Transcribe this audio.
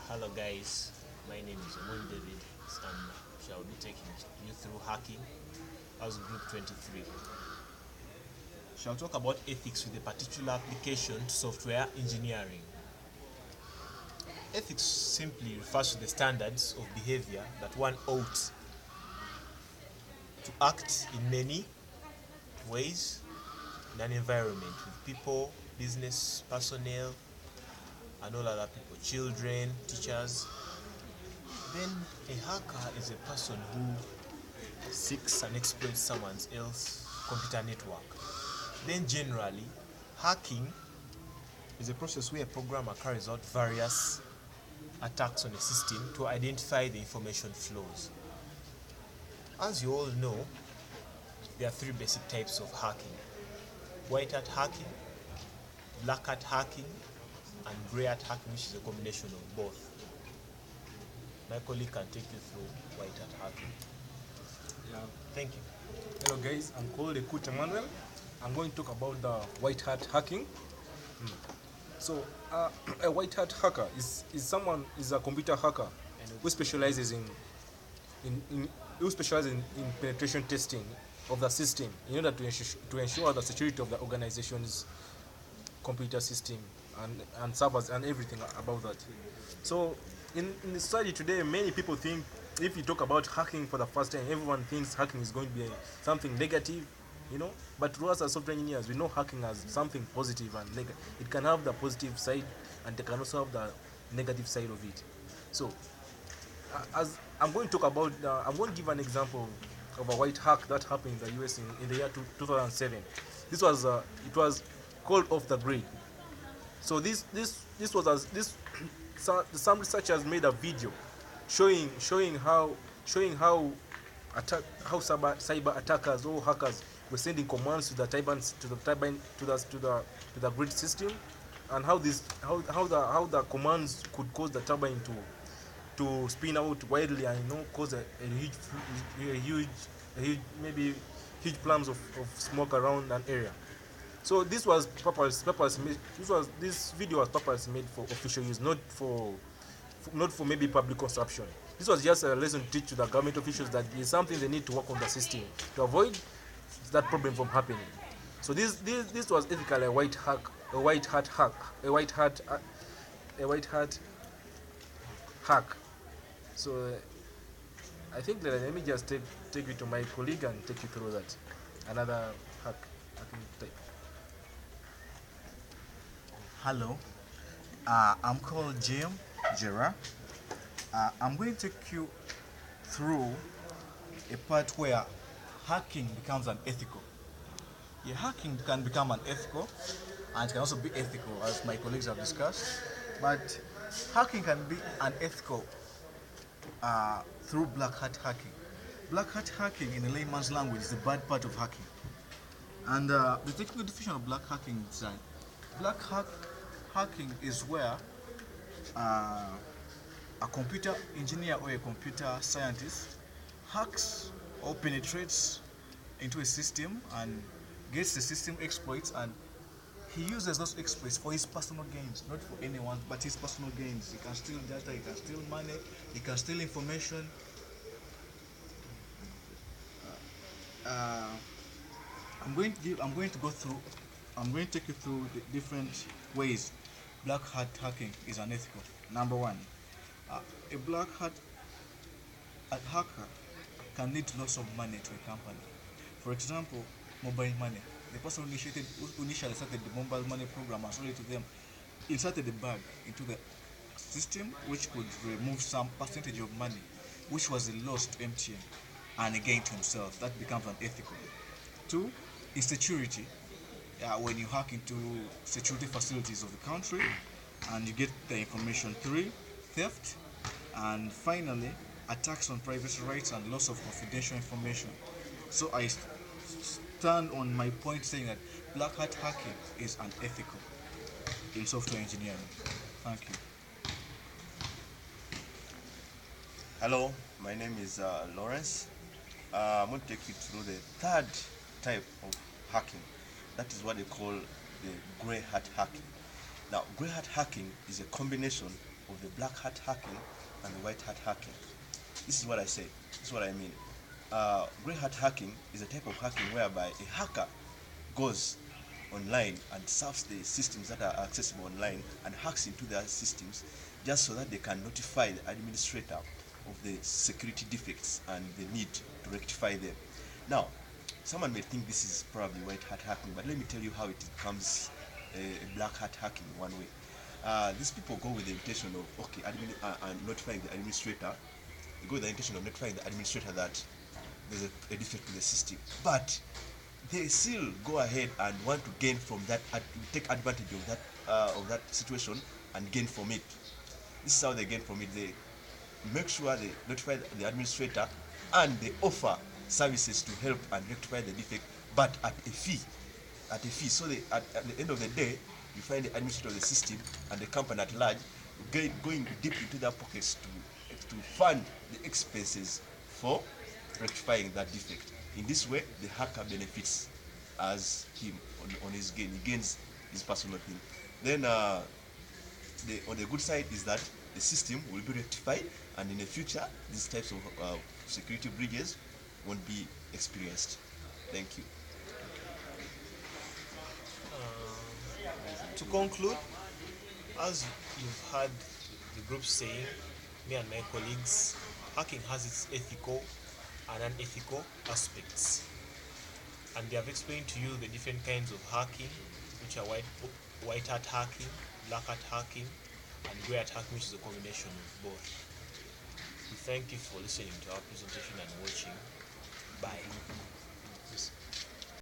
Hello guys, my name is Omon David and shall be taking you through hacking as group 23. Shall talk about ethics with a particular application to software engineering. Ethics simply refers to the standards of behavior that one ought to act in many ways in an environment with people, business, personnel, and all other people, children, teachers. Then a hacker is a person who seeks and exploits someone else's computer network. Then generally, hacking is a process where a programmer carries out various attacks on a system to identify the information flows. As you all know, there are three basic types of hacking: white hat hacking, black hat hacking, and grey hat hacking, which is a combination of both. My colleague can take you through white hat hacking. Yeah. Thank you. Hello guys, I'm called Ekut Emmanuel. I'm going to talk about the white hat hacking. So a white hat hacker is a computer hacker who specializes in penetration testing of the system in order to ensure the security of the organization's computer system and servers and everything about that. So in the society today, many people think if you talk about hacking for the first time, everyone thinks hacking is going to be something negative, But to us as software engineers, we know hacking as something positive and it can have the positive side and it can also have the negative side of it. So as I'm going to talk about, I'm going to give an example of a white hack that happened in the US in the year 2007. This was it was called off the grid. So some researchers made a video showing how cyber attackers or hackers were sending commands to the grid system, and how the commands could cause the turbine to spin out wildly and cause a huge maybe huge plumes of smoke around an area. So this video was purposely made for official use, not for maybe public consumption. This was just a lesson to teach to the government officials that there is something they need to work on the system to avoid that problem from happening. So this was ethically a white hat hack. So I think that let me just take you to my colleague and take you through that. Another hacking type. Hello, I'm called Jim Gerard. I'm going to take you through a part where hacking becomes unethical. Yeah, hacking can become unethical and it can also be ethical, as my colleagues have discussed. But hacking can be unethical through black hat hacking. Black hat hacking, in a layman's language, is the bad part of hacking. And the technical definition of black hacking is that hacking is where a computer engineer or a computer scientist hacks or penetrates into a system and gets the system exploits, and he uses those exploits for his personal gains, not for anyone, but his personal gains. He can steal data, he can steal money, he can steal information. I'm going to take you through the different ways black hat hacking is unethical. Number one, a black hat hacker can lead to loss of money to a company. For example, mobile money. The person who initially started the mobile money program and sold it to them inserted a bug into the system which could remove some percentage of money, which was a loss to MTN and a gain to himself. That becomes unethical. Two, insecurity. When you hack into security facilities of the country and you get the information. Three, theft. And finally, attacks on privacy rights and loss of confidential information. So I stand on my point saying that black hat hacking is unethical in software engineering. Thank you. Hello, my name is Lawrence. I'm going to take you through the third type of hacking. That is what they call the grey hat hacking. Now, grey hat hacking is a combination of the black hat hacking and the white hat hacking. This is what I say. This is what I mean. Grey hat hacking is a type of hacking whereby a hacker goes online and surfs the systems that are accessible online and hacks into their systems just so that they can notify the administrator of the security defects and the need to rectify them. Now, someone may think this is probably white hat hacking, but let me tell you how it becomes a black hat hacking one way. These people go with the intention of notifying the administrator. They go with the intention of notifying the administrator that there's a defect in the system, but they still go ahead and want to gain from that, take advantage of that situation and gain from it. This is how they gain from it. They make sure they notify the administrator and they offer services to help and rectify the defect, but at a fee. So at the end of the day, you find the administrator of the system and the company at large going deep into their pockets to fund the expenses for rectifying that defect. In this way, the hacker benefits as him on his gain. He gains his personal thing. Then on the good side is that the system will be rectified, and in the future, these types of security breaches won't be experienced. Thank you. To conclude, as you've heard the group saying, me and my colleagues, hacking has its ethical and unethical aspects. And they have explained to you the different kinds of hacking, which are white hat hacking, black hat hacking, and grey hat hacking, which is a combination of both. We thank you for listening to our presentation and watching. Bye.